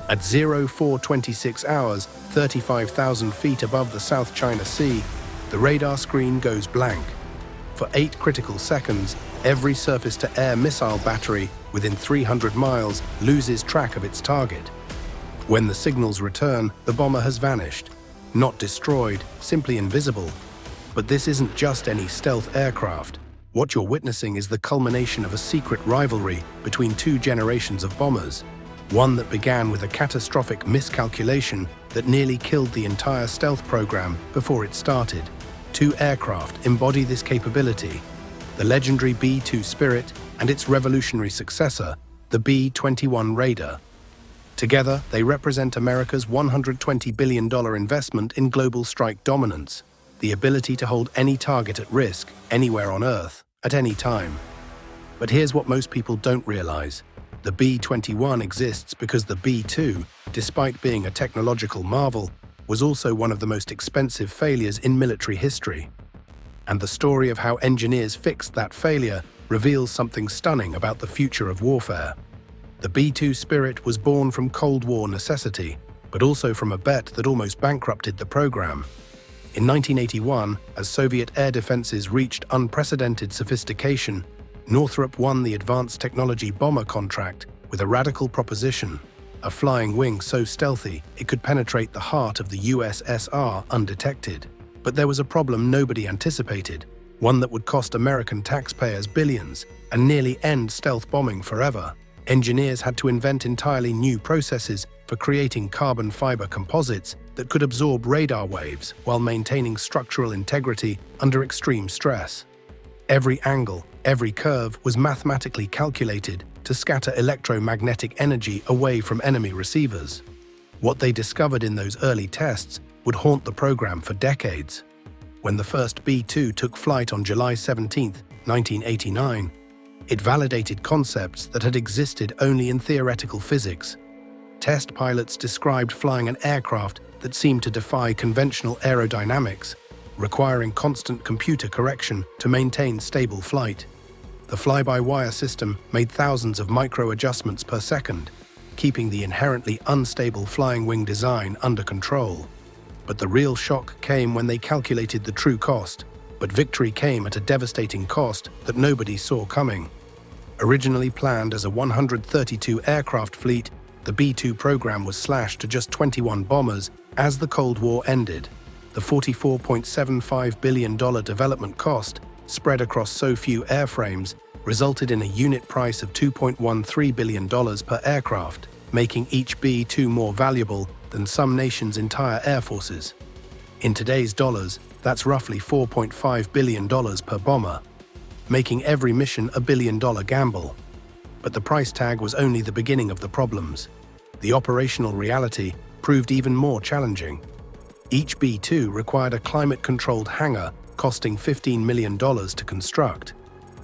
At 0426 hours, 35,000 feet above the South China Sea, the radar screen goes blank. For 8 critical seconds, every surface-to-air missile battery within 300 miles loses track of its target. When the signals return, the bomber has vanished. Not destroyed, simply invisible. But this isn't just any stealth aircraft. What you're witnessing is the culmination of a secret rivalry between 2 generations of bombers. One that began with a catastrophic miscalculation that nearly killed the entire stealth program before it started. 2 aircraft embody this capability: the legendary B-2 Spirit and its revolutionary successor, the B-21 Raider. Together, they represent America's $120 billion investment in global strike dominance, the ability to hold any target at risk, anywhere on Earth, at any time. But here's what most people don't realize. The B-21 exists because the B-2, despite being a technological marvel, was also one of the most expensive failures in military history. And the story of how engineers fixed that failure reveals something stunning about the future of warfare. The B-2 Spirit was born from Cold War necessity, but also from a bet that almost bankrupted the program. In 1981, as Soviet air defenses reached unprecedented sophistication, Northrop won the Advanced Technology Bomber contract with a radical proposition: a flying wing so stealthy it could penetrate the heart of the USSR undetected. But there was a problem nobody anticipated, one that would cost American taxpayers billions and nearly end stealth bombing forever. Engineers had to invent entirely new processes for creating carbon fiber composites that could absorb radar waves while maintaining structural integrity under extreme stress. Every angle, every curve was mathematically calculated to scatter electromagnetic energy away from enemy receivers. What they discovered in those early tests would haunt the program for decades. When the first B-2 took flight on July 17, 1989, it validated concepts that had existed only in theoretical physics. Test pilots described flying an aircraft that seemed to defy conventional aerodynamics, requiring constant computer correction to maintain stable flight. The fly-by-wire system made thousands of micro-adjustments per second, keeping the inherently unstable flying wing design under control. But the real shock came when they calculated the true cost. But victory came at a devastating cost that nobody saw coming. Originally planned as a 132 aircraft fleet, the B-2 program was slashed to just 21 bombers as the Cold War ended. The $44.75 billion development cost, spread across so few airframes, resulted in a unit price of $2.13 billion per aircraft, making each B-2 more valuable than some nations' entire air forces. In today's dollars, that's roughly $4.5 billion per bomber, making every mission a billion-dollar gamble. But the price tag was only the beginning of the problems. The operational reality proved even more challenging. Each B-2 required a climate-controlled hangar costing $15 million to construct.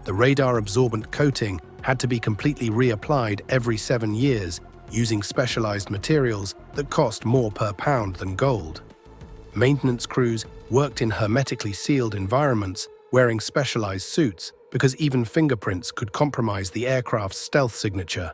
The radar-absorbent coating had to be completely reapplied every 7 years using specialized materials that cost more per pound than gold. Maintenance crews worked in hermetically sealed environments, wearing specialized suits because even fingerprints could compromise the aircraft's stealth signature.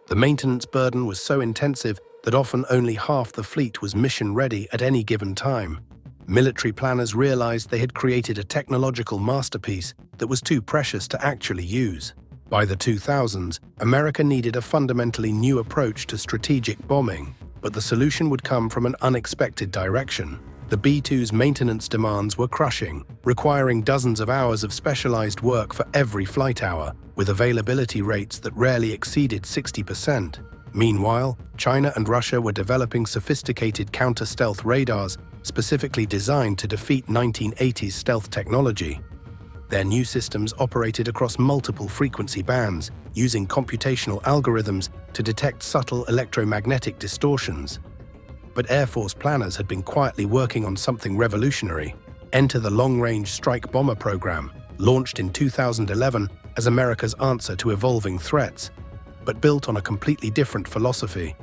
The maintenance burden was so intensive that often only half the fleet was mission-ready at any given time. Military planners realized they had created a technological masterpiece that was too precious to actually use. By the 2000s, America needed a fundamentally new approach to strategic bombing, but the solution would come from an unexpected direction. The B-2's maintenance demands were crushing, requiring dozens of hours of specialized work for every flight hour, with availability rates that rarely exceeded 60%. Meanwhile, China and Russia were developing sophisticated counter-stealth radars specifically designed to defeat 1980s stealth technology. Their new systems operated across multiple frequency bands, using computational algorithms to detect subtle electromagnetic distortions. But Air Force planners had been quietly working on something revolutionary. Enter the Long-Range Strike Bomber program, launched in 2011 as America's answer to evolving threats, but built on a completely different philosophy.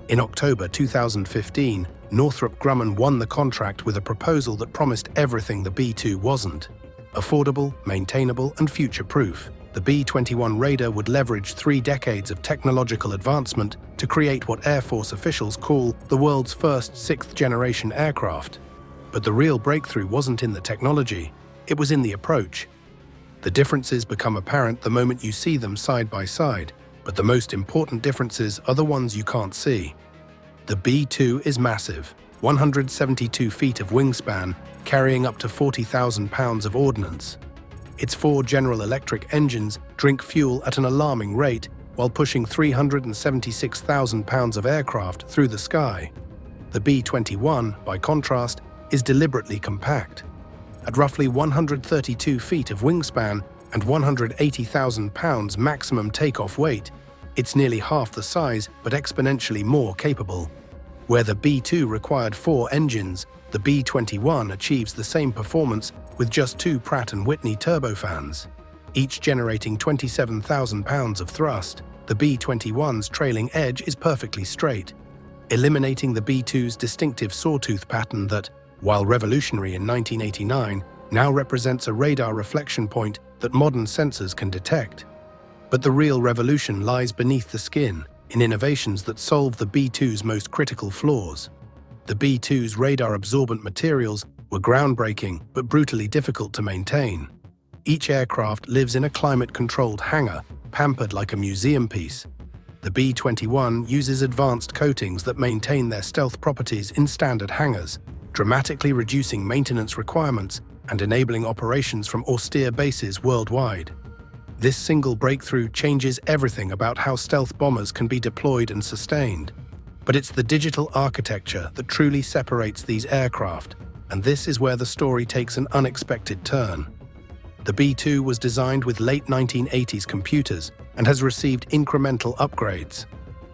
In October 2015, Northrop Grumman won the contract with a proposal that promised everything the B-2 wasn't. Affordable, maintainable, and future-proof, the B-21 Raider would leverage 3 decades of technological advancement to create what Air Force officials call the world's first 6th-generation aircraft. But the real breakthrough wasn't in the technology, it was in the approach. The differences become apparent the moment you see them side by side, but the most important differences are the ones you can't see. The B-2 is massive, 172 feet of wingspan, carrying up to 40,000 pounds of ordnance. Its 4 General Electric engines drink fuel at an alarming rate while pushing 376,000 pounds of aircraft through the sky. The B-21, by contrast, is deliberately compact. At roughly 132 feet of wingspan and 180,000 pounds maximum takeoff weight, it's nearly half the size but exponentially more capable. Where the B-2 required 4 engines, the B-21 achieves the same performance with just 2 Pratt & Whitney turbofans. Each generating 27,000 pounds of thrust, the B-21's trailing edge is perfectly straight, eliminating the B-2's distinctive sawtooth pattern that, while revolutionary in 1989, now represents a radar reflection point that modern sensors can detect. But the real revolution lies beneath the skin, in innovations that solve the B-2's most critical flaws. The B-2's radar-absorbent materials were groundbreaking but brutally difficult to maintain. Each aircraft lives in a climate-controlled hangar, pampered like a museum piece. The B-21 uses advanced coatings that maintain their stealth properties in standard hangars, dramatically reducing maintenance requirements and enabling operations from austere bases worldwide. This single breakthrough changes everything about how stealth bombers can be deployed and sustained. But it's the digital architecture that truly separates these aircraft, and this is where the story takes an unexpected turn. The B-2 was designed with late 1980s computers and has received incremental upgrades.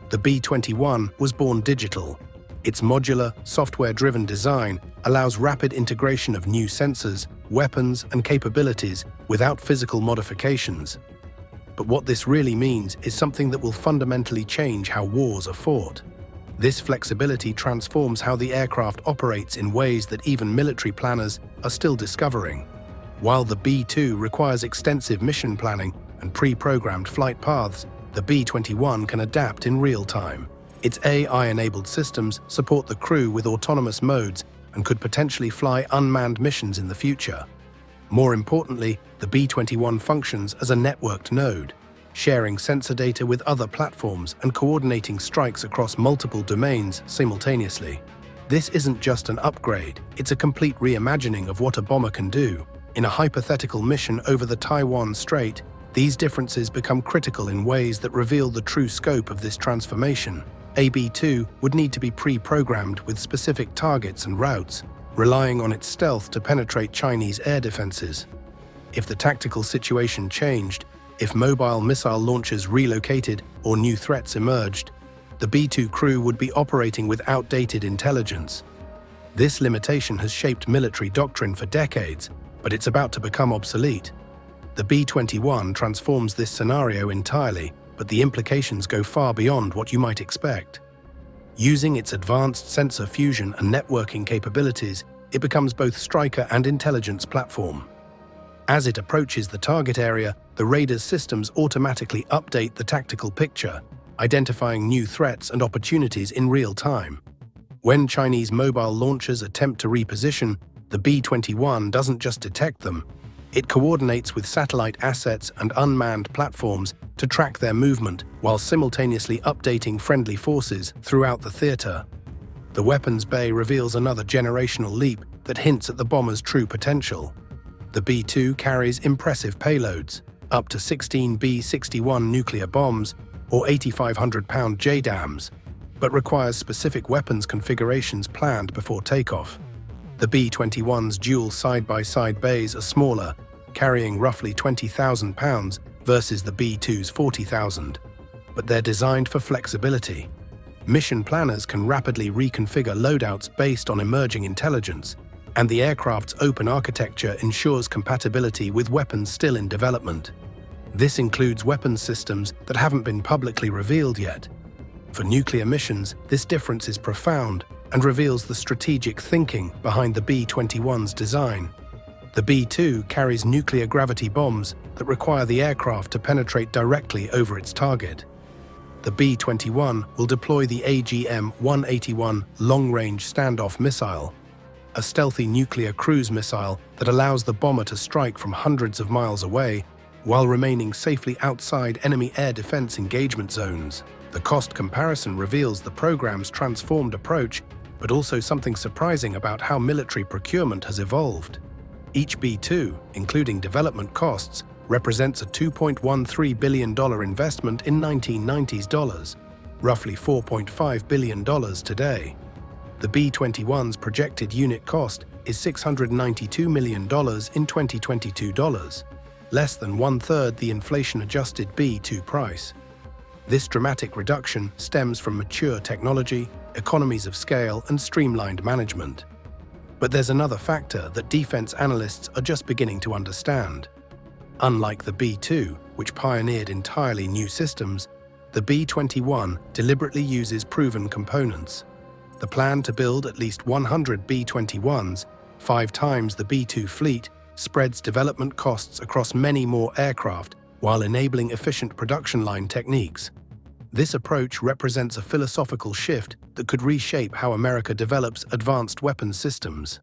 The B-21 was born digital. Its modular, software-driven design allows rapid integration of new sensors, weapons, and capabilities without physical modifications. But what this really means is something that will fundamentally change how wars are fought. This flexibility transforms how the aircraft operates in ways that even military planners are still discovering. While the B-2 requires extensive mission planning and pre-programmed flight paths, the B-21 can adapt in real time. Its AI-enabled systems support the crew with autonomous modes and could potentially fly unmanned missions in the future. More importantly, the B-21 functions as a networked node, sharing sensor data with other platforms and coordinating strikes across multiple domains simultaneously. This isn't just an upgrade, it's a complete reimagining of what a bomber can do. In a hypothetical mission over the Taiwan Strait, these differences become critical in ways that reveal the true scope of this transformation. A B-2 would need to be pre-programmed with specific targets and routes, relying on its stealth to penetrate Chinese air defenses. If the tactical situation changed, if mobile missile launchers relocated or new threats emerged, the B-2 crew would be operating with outdated intelligence. This limitation has shaped military doctrine for decades, but it's about to become obsolete. The B-21 transforms this scenario entirely, but the implications go far beyond what you might expect. Using its advanced sensor fusion and networking capabilities, it becomes both striker and intelligence platform. As it approaches the target area, the Raider's systems automatically update the tactical picture, identifying new threats and opportunities in real time. When Chinese mobile launchers attempt to reposition, the B-21 doesn't just detect them. It coordinates with satellite assets and unmanned platforms to track their movement while simultaneously updating friendly forces throughout the theater. The weapons bay reveals another generational leap that hints at the bomber's true potential. The B-2 carries impressive payloads, up to 16 B-61 nuclear bombs or 8,500-pound JDAMs, but requires specific weapons configurations planned before takeoff. The B-21's dual side-by-side bays are smaller, carrying roughly 20,000 pounds versus the B-2's 40,000, but they're designed for flexibility. Mission planners can rapidly reconfigure loadouts based on emerging intelligence, and the aircraft's open architecture ensures compatibility with weapons still in development. This includes weapons systems that haven't been publicly revealed yet. For nuclear missions, this difference is profound and reveals the strategic thinking behind the B-21's design. The B-2 carries nuclear gravity bombs that require the aircraft to penetrate directly over its target. The B-21 will deploy the AGM-181 long-range standoff missile, a stealthy nuclear cruise missile that allows the bomber to strike from hundreds of miles away while remaining safely outside enemy air defense engagement zones. The cost comparison reveals the program's transformed approach, but also something surprising about how military procurement has evolved. Each B-2, including development costs, represents a $2.13 billion investment in 1990s dollars, roughly $4.5 billion today. The B-21's projected unit cost is $692 million in 2022 dollars, less than one-third the inflation-adjusted B-2 price. This dramatic reduction stems from mature technology, economies of scale, and streamlined management. But there's another factor that defense analysts are just beginning to understand. Unlike the B-2, which pioneered entirely new systems, the B-21 deliberately uses proven components. The plan to build at least 100 B-21s, 5 times the B-2 fleet, spreads development costs across many more aircraft while enabling efficient production line techniques. This approach represents a philosophical shift that could reshape how America develops advanced weapons systems.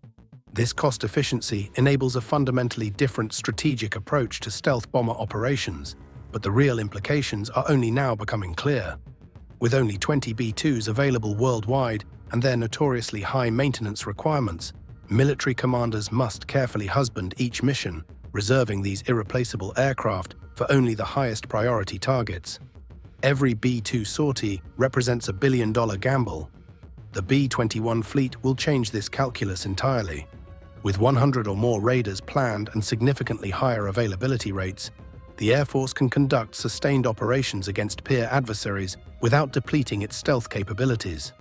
This cost efficiency enables a fundamentally different strategic approach to stealth bomber operations, but the real implications are only now becoming clear. With only 20 B-2s available worldwide and their notoriously high maintenance requirements, military commanders must carefully husband each mission, reserving these irreplaceable aircraft for only the highest priority targets. Every B-2 sortie represents a billion-dollar gamble. The B-21 fleet will change this calculus entirely. With 100 or more raiders planned and significantly higher availability rates, the Air Force can conduct sustained operations against peer adversaries without depleting its stealth capabilities.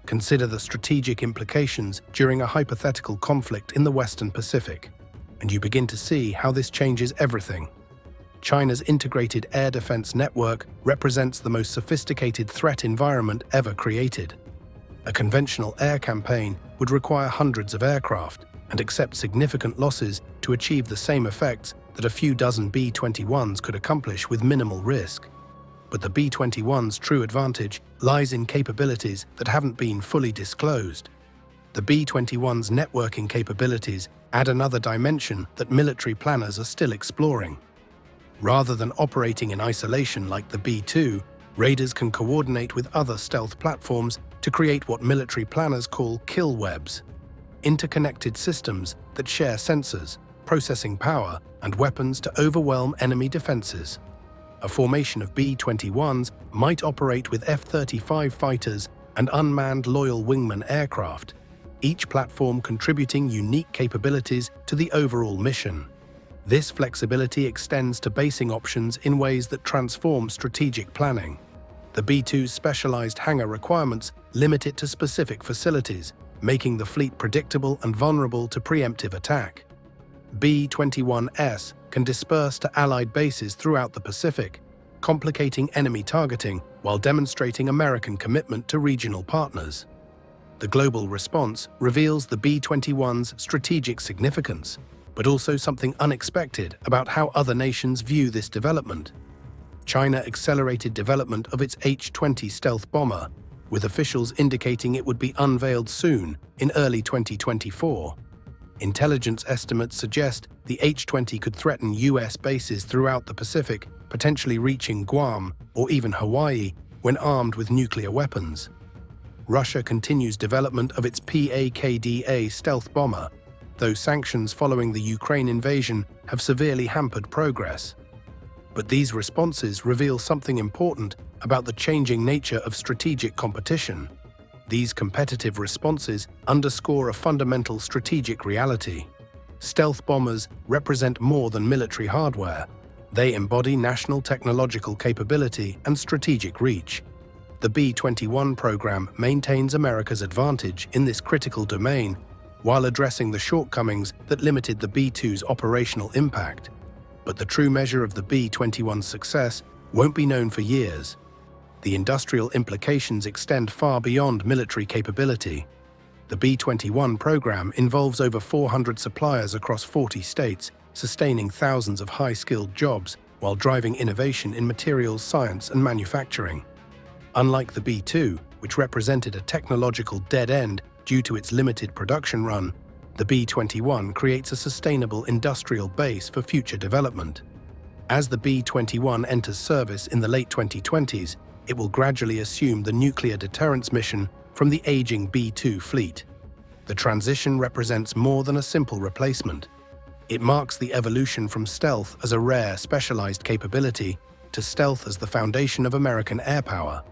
Consider the strategic implications during a hypothetical conflict in the Western Pacific, and you begin to see how this changes everything. China's integrated air defense network represents the most sophisticated threat environment ever created. A conventional air campaign would require hundreds of aircraft and accept significant losses to achieve the same effects that a few dozen B-21s could accomplish with minimal risk. But the B-21's true advantage lies in capabilities that haven't been fully disclosed. The B-21's networking capabilities add another dimension that military planners are still exploring. Rather than operating in isolation like the B-2, raiders can coordinate with other stealth platforms to create what military planners call kill webs, interconnected systems that share sensors, processing power, and weapons to overwhelm enemy defenses. A formation of B-21s might operate with F-35 fighters and unmanned loyal wingman aircraft, each platform contributing unique capabilities to the overall mission. This flexibility extends to basing options in ways that transform strategic planning. The B-2's specialized hangar requirements limit it to specific facilities, making the fleet predictable and vulnerable to preemptive attack. B-21s can disperse to Allied bases throughout the Pacific, complicating enemy targeting while demonstrating American commitment to regional partners. The global response reveals the B-21's strategic significance, but also something unexpected about how other nations view this development. China accelerated development of its H-20 stealth bomber, with officials indicating it would be unveiled soon, in early 2024. Intelligence estimates suggest the H-20 could threaten US bases throughout the Pacific, potentially reaching Guam or even Hawaii when armed with nuclear weapons. Russia continues development of its PAKDA stealth bomber, though sanctions following the Ukraine invasion have severely hampered progress. But these responses reveal something important about the changing nature of strategic competition. These competitive responses underscore a fundamental strategic reality. Stealth bombers represent more than military hardware. They embody national technological capability and strategic reach. The B-21 program maintains America's advantage in this critical domain, while addressing the shortcomings that limited the B-2's operational impact. But the true measure of the B-21's success won't be known for years. The industrial implications extend far beyond military capability. The The B-21 program involves over 400 suppliers across 40 states, sustaining thousands of high-skilled jobs while driving innovation in materials science and manufacturing. Unlike the B-2, which represented a technological dead end due to its limited production run, the B-21 creates a sustainable industrial base for future development. As the B-21 enters service in the late 2020s, it will gradually assume the nuclear deterrence mission from the aging B-2 fleet. The transition represents more than a simple replacement. It marks the evolution from stealth as a rare, specialized capability to stealth as the foundation of American airpower.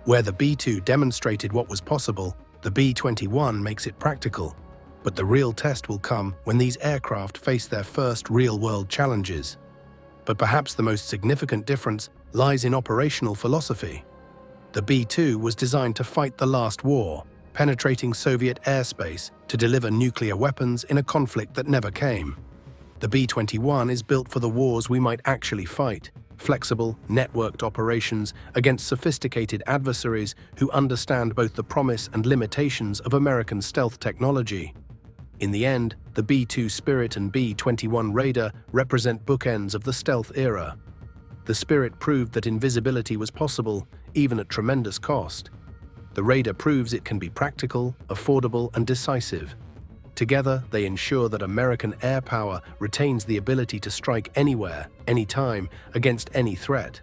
Where the B-2 demonstrated what was possible, the B-21 makes it practical. But the real test will come when these aircraft face their first real-world challenges. But perhaps the most significant difference lies in operational philosophy. The B-2 was designed to fight the last war, penetrating Soviet airspace to deliver nuclear weapons in a conflict that never came. The B-21 is built for the wars we might actually fight, flexible, networked operations against sophisticated adversaries who understand both the promise and limitations of American stealth technology. In the end, the B-2 Spirit and B-21 Raider represent bookends of the stealth era. The Spirit proved that invisibility was possible, even at tremendous cost. The Raider proves it can be practical, affordable, and decisive. Together, they ensure that American air power retains the ability to strike anywhere, anytime, against any threat,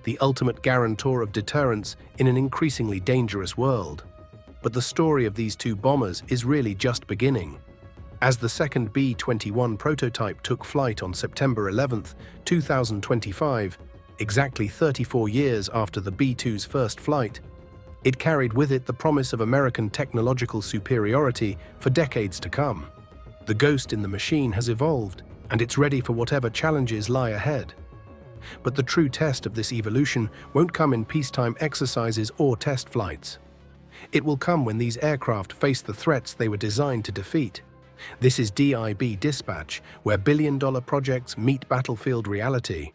the ultimate guarantor of deterrence in an increasingly dangerous world. But the story of these two bombers is really just beginning. As the second B-21 prototype took flight on September 11, 2025, exactly 34 years after the B-2's first flight, it carried with it the promise of American technological superiority for decades to come. The ghost in the machine has evolved, and it's ready for whatever challenges lie ahead. But the true test of this evolution won't come in peacetime exercises or test flights. It will come when these aircraft face the threats they were designed to defeat. This is DIB dispatch, where billion-dollar projects meet battlefield reality.